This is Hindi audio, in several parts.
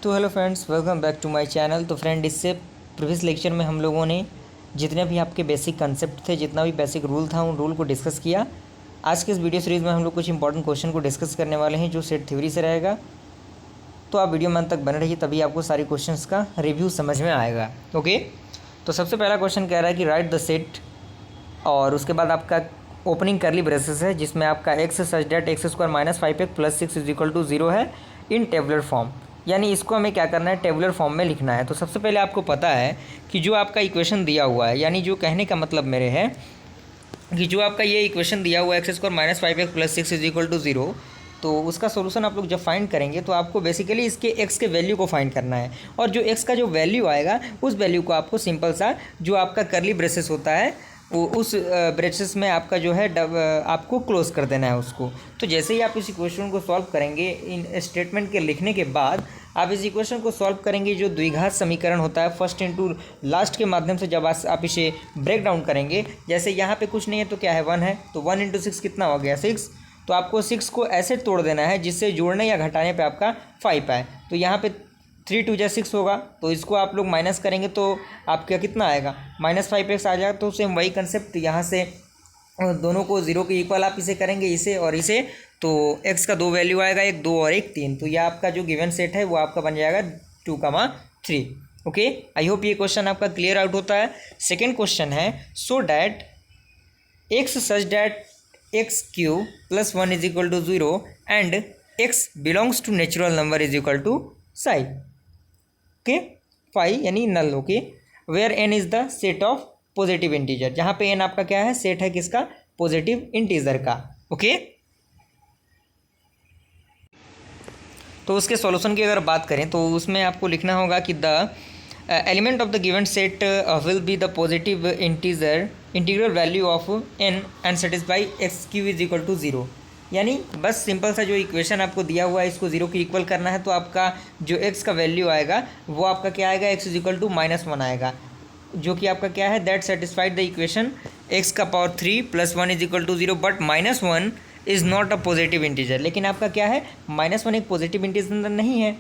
तो hello friends, welcome back to my channel. तो फ्रेंड, इससे प्रीवियस लेक्चर में हम लोगों ने जितने भी आपके बेसिक कंसेप्ट थे, जितना भी बेसिक रूल था, उन रूल को डिस्कस किया। आज के इस वीडियो सीरीज़ में हम लोग कुछ इंपॉर्टेंट क्वेश्चन को डिस्कस करने वाले हैं जो सेट थ्योरी से रहेगा। तो आप वीडियो में अंत तक बने रहिए, तभी आपको सारी क्वेश्चंस का रिव्यू समझ में आएगा। ओके, तो सबसे पहला क्वेश्चन कह रहा है कि राइट द सेट, और उसके बाद आपका ओपनिंग करली ब्रेसेस है जिसमें आपका x such that x square minus 5x plus 6 is equal to 0 है इन टेबुलर फॉर्म। यानी इसको हमें क्या करना है, टेबुलर फॉर्म में लिखना है। तो सबसे पहले आपको पता है कि जो आपका इक्वेशन दिया हुआ है, यानी जो कहने का मतलब मेरे है कि जो आपका ये इक्वेशन दिया हुआ है x square minus 5x plus 6 is equal to 0, तो उसका सोल्यूशन आप लोग जब फाइंड करेंगे तो आपको बेसिकली इसके x के वैल्यू को फाइंड करना है, और जो x का जो वैल्यू आएगा उस वैल्यू को आपको सिंपल सा जो आपका करली ब्रेसेस होता है वो उस ब्रेसेस में आपका जो है आपको क्लोज कर देना है उसको। तो जैसे ही आप इस इक्वेशन को सॉल्व करेंगे, इन स्टेटमेंट के लिखने के बाद आप इस इक्वेशन को सॉल्व करेंगे, जो द्विघात समीकरण होता है फर्स्ट इनटू लास्ट के माध्यम से जब आप इसे ब्रेक डाउन करेंगे, जैसे यहाँ पे कुछ नहीं है तो क्या है 1 है, तो 1 इंटू 6 कितना हो गया 6। तो आपको 6 को ऐसे तोड़ देना है जिससे जोड़ने या घटाने पे आपका 5 आए। तो यहाँ पे 3 2 जा 6 होगा, तो इसको आप लोग माइनस करेंगे तो आपका कितना आएगा -5x आ जाएगा। तो सेम वही कंसेप्ट यहाँ से दोनों को 0 के इक्वल आप इसे करेंगे, इसे और इसे, तो x का 2 वैल्यू आएगा, एक 2 और एक 3। तो यह आपका जो गिवन सेट है वो आपका बन जाएगा 2, 3। ओके, आई होप ये क्वेश्चन आपका क्लियर आउट होता है। सेकेंड क्वेश्चन है so that x such that x Q plus 1 is equal to 0 and x belongs to natural number is equal to psi. Okay, phi यानी null. Okay, where n is the set of positive integer, जहाँ पे n आपका क्या है, सेट है किसका, पॉजिटिव इंटीजर का। ओके, तो उसके सॉल्यूशन की अगर बात करें तो उसमें आपको लिखना होगा कि the element of the given set will be the positive integer integral value of n and satisfy x q is equal to 0। यानी बस सिंपल सा जो इक्वेशन आपको दिया हुआ है इसको 0 के इक्वल करना है, तो आपका जो x का वैल्यू आएगा वो आपका क्या आएगा, x इज इक्वल टू -1 आएगा, जो कि आपका क्या है, that satisfied the equation x का power 3 plus 1 is equal to 0, but -1 is not a positive integer. लेकिन आपका क्या है, -1 एक पॉजिटिव इंटीजर नहीं है,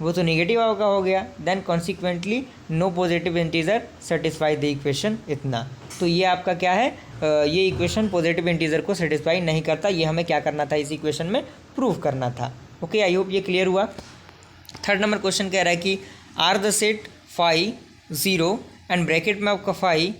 वो तो निगेटिव आपका हो गया। Then consequently no positive integer satisfy the equation, इतना। तो ये आपका क्या है, ये इक्वेशन पॉजिटिव इंटीजर को सेटिस्फाई नहीं करता। ये हमें क्या करना था, इस इक्वेशन में प्रूव करना था। ओके, आई होप ये क्लियर हुआ। थर्ड नंबर क्वेश्चन कह रहा है कि R the set phi 0 and bracket में आपका फाई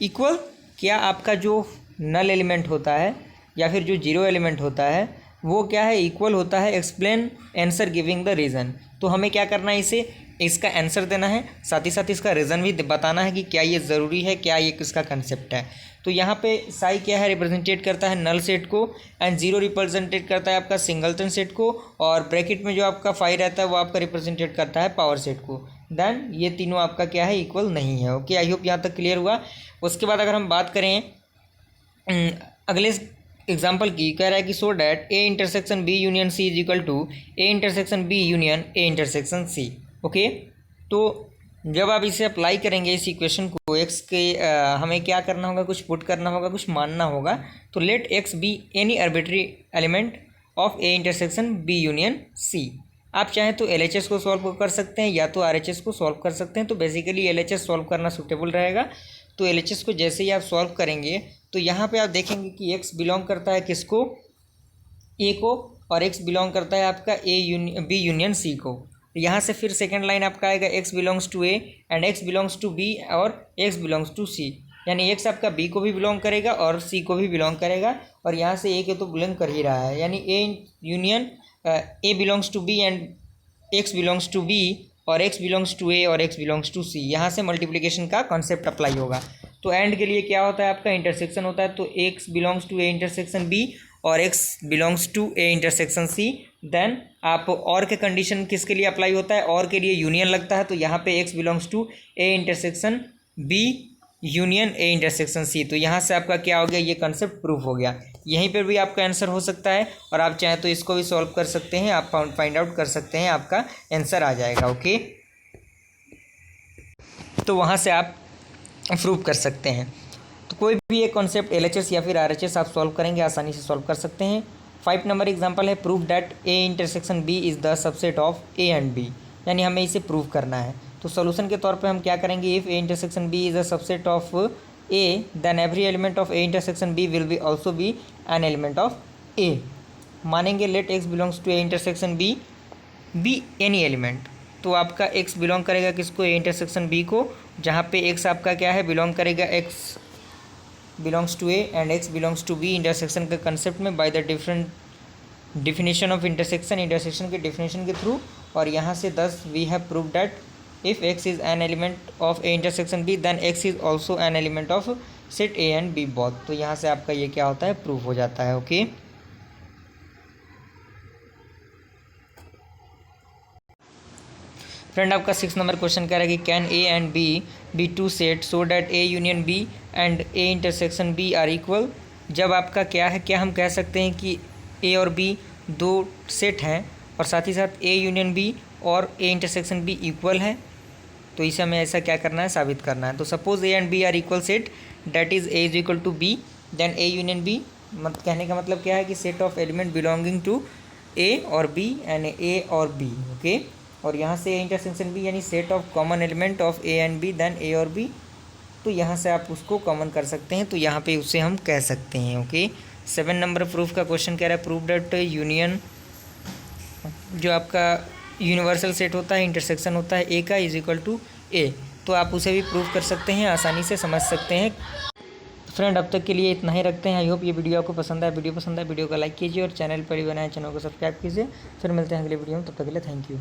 इक्वल, क्या आपका जो नल एलिमेंट होता है या फिर जो जीरो एलिमेंट होता है वो क्या है, इक्वल होता है। Explain answer giving the reason. तो हमें क्या करना है, इसे इसका आंसर देना है, साथ ही साथ इसका रीज़न भी बताना है कि क्या ये ज़रूरी है, क्या ये किसका कंसेप्ट है। तो यहाँ पे साई क्या है, रिप्रेजेंटेट करता है नल सेट को, एंड 0 रिप्रेजेंटेट करता है आपका सिंगलटन सेट को, और ब्रैकेट में जो आपका फाई रहता है वो आपका रिप्रेजेंटेट करता है पावर सेट को। देन ये तीनों आपका क्या है, इक्वल नहीं है। ओके, आई होप यहाँ तक क्लियर हुआ। उसके बाद अगर हम बात करें अगले एग्जाम्पल की, कह रहा है कि so that A intersection B union C is equal to A intersection B union A intersection C. Okay, तो जब आप इसे अप्लाई करेंगे इस इक्वेशन को, एक्स के हमें क्या करना होगा, कुछ पुट करना होगा, कुछ मानना होगा। तो let x be any arbitrary element of A intersection B union C. आप चाहें तो LHS को सॉल्व कर सकते हैं या तो RHS को सॉल्व कर सकते हैं। तो बेसिकली LHS सॉल्व करना सूटेबल रहेगा। तो LHS को जैसे ही आप सॉल्व करेंगे तो यहाँ पे आप देखेंगे कि x बिलोंग करता है किसको, A को, और x बिलोंग करता है आपका B यूनियन C को। यहाँ से फिर सेकेंड लाइन आपका आएगा x belongs to A and x belongs to B और x बिलोंग्स टू C। यानी x आपका B को भी बिलोंग करेगा और C को भी बिलोंग करेगा, और यहाँ से A के तो बिलोंग कर ही रहा है। यानी A union A belongs to B and x belongs to B और x बिलोंग्स टू A और x बिलोंग्स टू C। यहाँ से मल्टीप्लिकेशन का कॉन्सेप्ट अप्लाई होगा। तो एंड के लिए क्या होता है, आपका इंटरसेक्शन होता है। तो x belongs to A intersection B और x belongs to A intersection C। Then आप और के कंडीशन किसके लिए अप्लाई होता है, और के लिए यूनियन लगता है। तो यहाँ पे x belongs to A intersection B union A intersection C। तो यहाँ से आपका क्या हो गया, ये कंसेप्ट प्रूफ हो गया। यहीं पर भी आपका आंसर हो सकता है, और आप चाहें तो इसको भी सॉल्व कर सकते हैं, आप फाइंड आउट कर सकते हैं, आपका आंसर आ जाएगा। ओके, तो वहाँ से आप प्रूव कर सकते हैं। तो कोई भी एक कॉन्सेप्ट LHS या फिर RHS आप सॉल्व करेंगे, आसानी से सॉल्व कर सकते हैं। 5 नंबर एग्जांपल है, prove that A intersection B is the subset of A and B। यानी हमें इसे प्रूव करना है। तो सोल्यूशन के तौर पे हम क्या करेंगे, if A intersection B is a subset of A then every element of A intersection B will be also be an element of A. मानेंगे let x belongs to A intersection B be any element. तो आपका एक्स बिलोंग करेगा किसको, ए इंटरसेक्शन बी को, जहाँ पे एक्स आपका क्या है, बिलोंग करेगा x belongs to A and x belongs to B intersection के कंसेप्ट में by the different definition of intersection के डिफिनेशन के थ्रू। और यहाँ से 10 we have prove that if x is an element of A intersection B then x is also an element of set A and B both. तो यहाँ से आपका ये क्या होता है, प्रूव हो जाता है। ओके फ्रेंड, आपका 6 नंबर क्वेश्चन कह रहा है कि can A and B two set so that A union B and A intersection B are equal. जब आपका क्या है, क्या हम कह सकते हैं कि ए और बी दो सेट हैं और साथ ही साथ ए यूनियन बी और ए इंटरसेक्शन बी इक्वल है, तो इसे हमें ऐसा क्या करना है, साबित करना है। तो suppose A and B are equal set that is A is equal to B then A union B. कहने का मतलब क्या है कि set of element belonging to A और बी एंड ए और बी। ओके, और यहाँ से ए इंटरसेक्शन बी यानी set of common element of A and B then A और बी। तो यहाँ से आप उसको कॉमन कर सकते हैं, तो यहाँ पे उसे हम कह सकते हैं। ओके 7 नंबर प्रूफ का क्वेश्चन कह रहा है प्रूव दैट यूनियन, जो आपका यूनिवर्सल सेट होता है, इंटरसेक्शन होता है ए का इज इक्वल टू ए। तो आप उसे भी प्रूव कर सकते हैं, आसानी से समझ सकते हैं। फ्रेंड, अब तक के लिए इतना ही रखते हैं। आई होप ये वीडियो आपको पसंद आए। वीडियो पसंद आए वीडियो को लाइक कीजिए और चैनल पर ही बनाए चैनल को सब्सक्राइब कीजिए। फिर मिलते हैं अगले वीडियो में, तब तक के लिए थैंक यू।